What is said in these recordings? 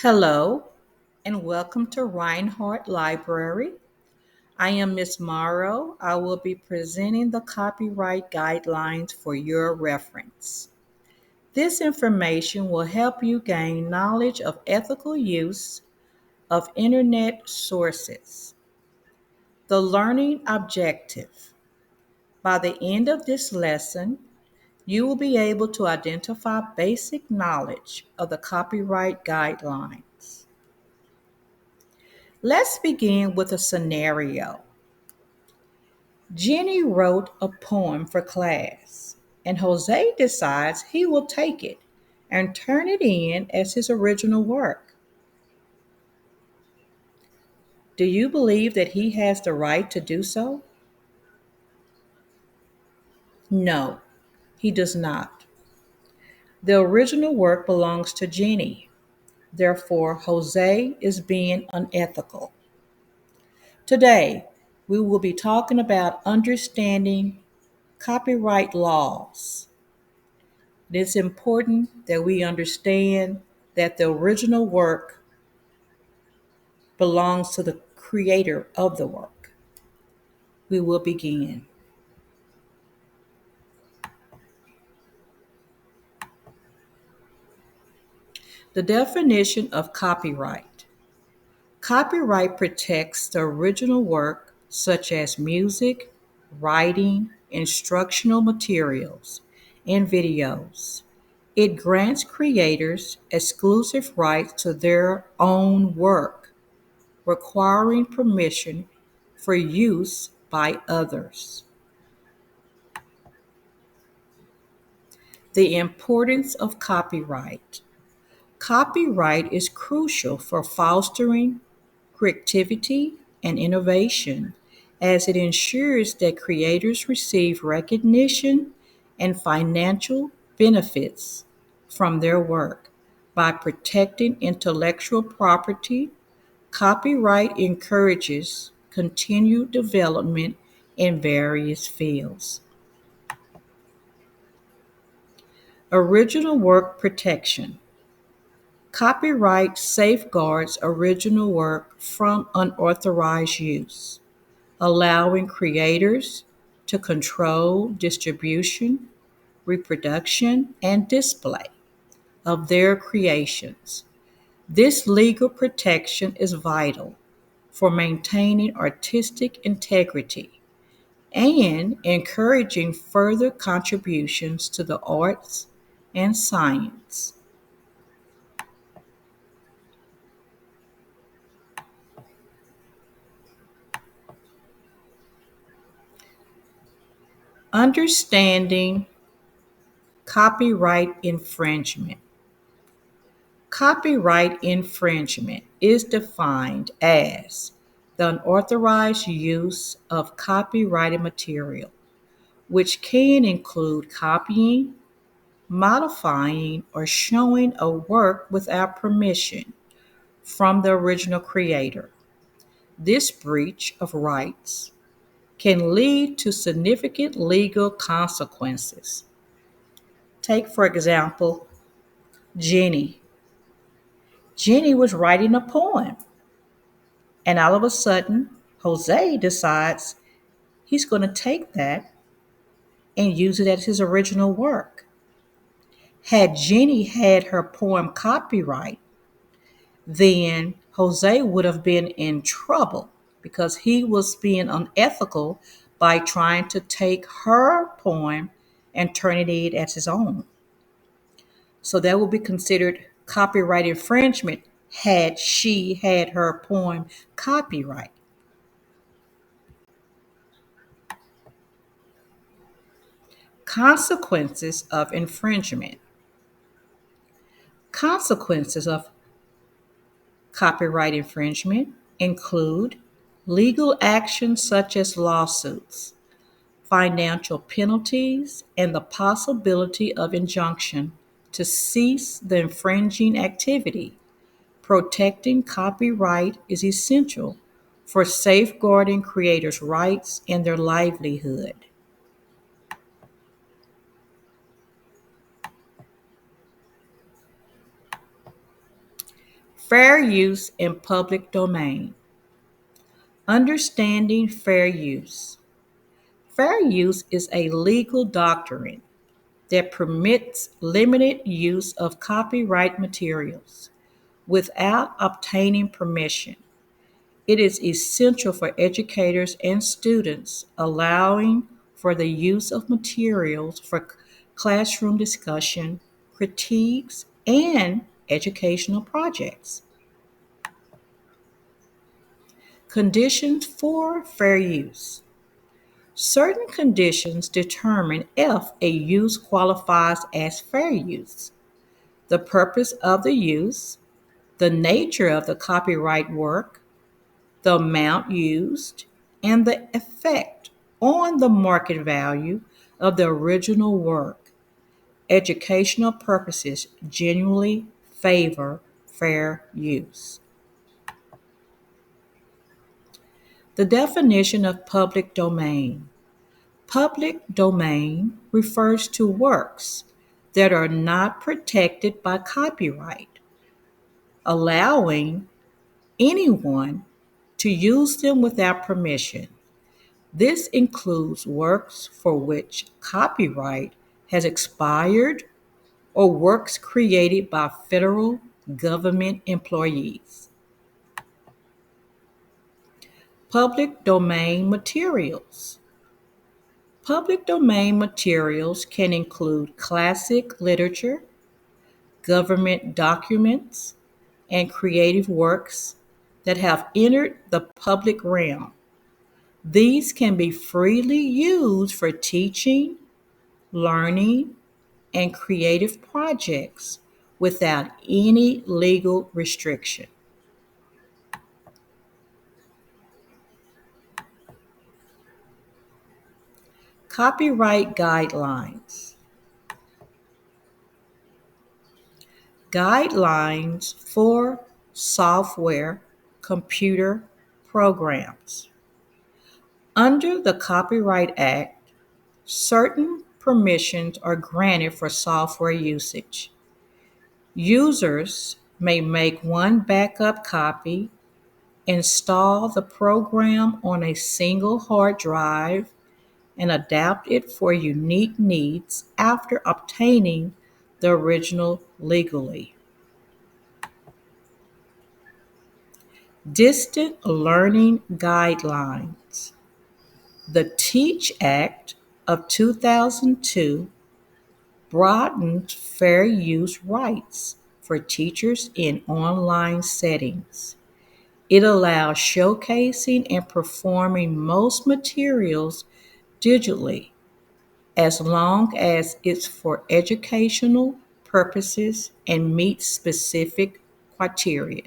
Hello, and welcome to Reinhardt Library. I am Miss Morrow. I will be presenting the copyright guidelines for your reference. This information will help you gain knowledge of ethical use of Internet sources. The learning objective. By the end of this lesson, you will be able to identify basic knowledge of the copyright guidelines. Let's begin with a scenario. Jenny wrote a poem for class, and Jose decides he will take it and turn it in as his original work. Do you believe that he has the right to do so? No, he does not. The original work belongs to Jenny. Therefore, Jose is being unethical. Today, we will be talking about understanding copyright laws. It is important that we understand that the original work belongs to the creator of the work. We will begin. The definition of copyright. Copyright protects the original work, such as music, writing, instructional materials, and videos. It grants creators exclusive rights to their own work, requiring permission for use by others. The importance of copyright. Copyright is crucial for fostering creativity and innovation as it ensures that creators receive recognition and financial benefits from their work. By protecting intellectual property, copyright encourages continued development in various fields. Original work protection. Copyright safeguards original work from unauthorized use, allowing creators to control distribution, reproduction, and display of their creations. This legal protection is vital for maintaining artistic integrity and encouraging further contributions to the arts and science. Understanding copyright infringement. Copyright infringement is defined as the unauthorized use of copyrighted material, which can include copying, modifying, or showing a work without permission from the original creator. This breach of rights can lead to significant legal consequences. Take, for example, Jenny. Jenny was writing a poem, and all of a sudden, Jose decides he's going to take that and use it as his original work. Had Jenny had her poem copyright, then Jose would have been in trouble because he was being unethical by trying to take her poem and turn it in as his own. So that would be considered copyright infringement had she had her poem copyright. Consequences of infringement. Consequences of copyright infringement include legal actions such as lawsuits, financial penalties, and the possibility of injunction to cease the infringing activity. Protecting copyright is essential for safeguarding creators' rights and their livelihood. Fair use in public domain. Understanding fair use. Fair use is a legal doctrine that permits limited use of copyright materials without obtaining permission. It is essential for educators and students, allowing for the use of materials for classroom discussion, critiques, and educational projects. Conditions for fair use. Certain conditions determine if a use qualifies as fair use. The purpose of the use, the nature of the copyright work, the amount used, and the effect on the market value of the original work. Educational purposes generally favor fair use. The definition of public domain. Public domain refers to works that are not protected by copyright, allowing anyone to use them without permission. This includes works for which copyright has expired or works created by federal government employees. Public domain materials. Public domain materials can include classic literature, government documents, and creative works that have entered the public realm. These can be freely used for teaching, learning, and creative projects without any legal restriction. Copyright guidelines. Guidelines for software computer programs. Under the Copyright Act, certain permissions are granted for software usage. Users may make one backup copy, install the program on a single hard drive, and adapt it for unique needs after obtaining the original legally. Distant Learning Guidelines. The Teach Act of 2002 broadened fair use rights for teachers in online settings. It allows showcasing and performing most materials digitally as long as it's for educational purposes and meets specific criteria.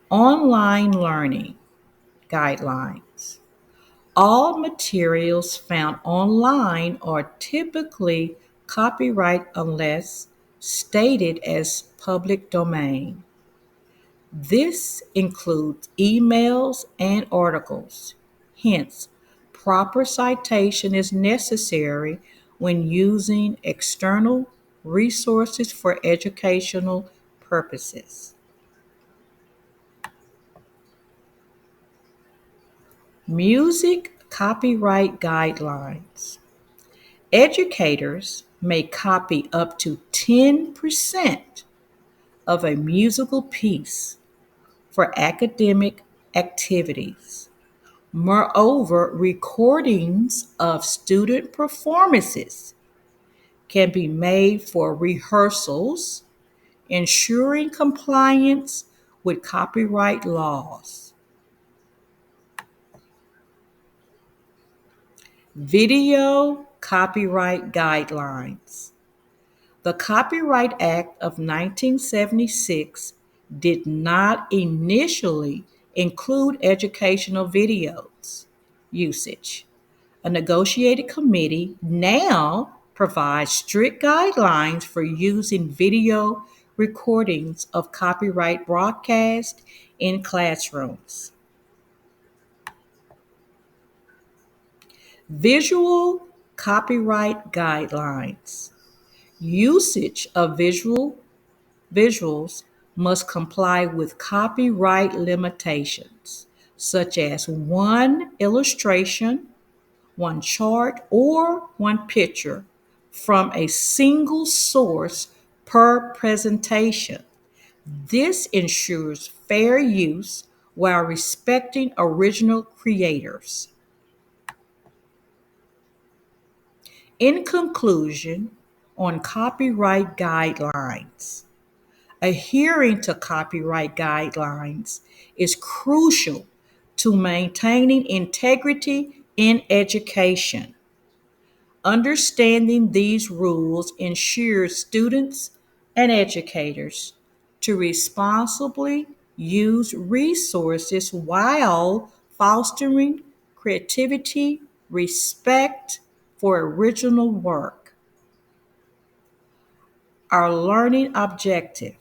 Online learning guidelines. All materials found online are typically copyright unless stated as public domain. This includes emails and articles. Hence, proper citation is necessary when using external resources for educational purposes. Music copyright guidelines. Educators may copy up to 10% of a musical piece for academic activities. Moreover, recordings of student performances can be made for rehearsals, ensuring compliance with copyright laws. Video copyright guidelines. The Copyright Act of 1976 did not initially include educational videos usage. A negotiated committee now provides strict guidelines for using video recordings of copyright broadcast in classrooms. Visual copyright guidelines. Usage of visuals must comply with copyright limitations, such as one illustration, one chart, or one picture from a single source per presentation. This ensures fair use while respecting original creators. In conclusion, on copyright guidelines, adhering to copyright guidelines is crucial to maintaining integrity in education. Understanding these rules ensures students and educators to responsibly use resources while fostering creativity, respect for original work. Our learning objective.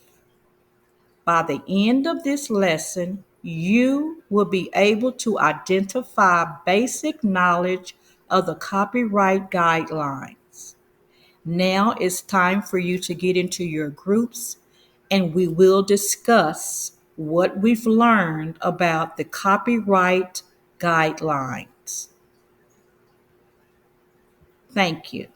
By the end of this lesson, you will be able to identify basic knowledge of the copyright guidelines. Now it's time for you to get into your groups and we will discuss what we've learned about the copyright guidelines. Thank you.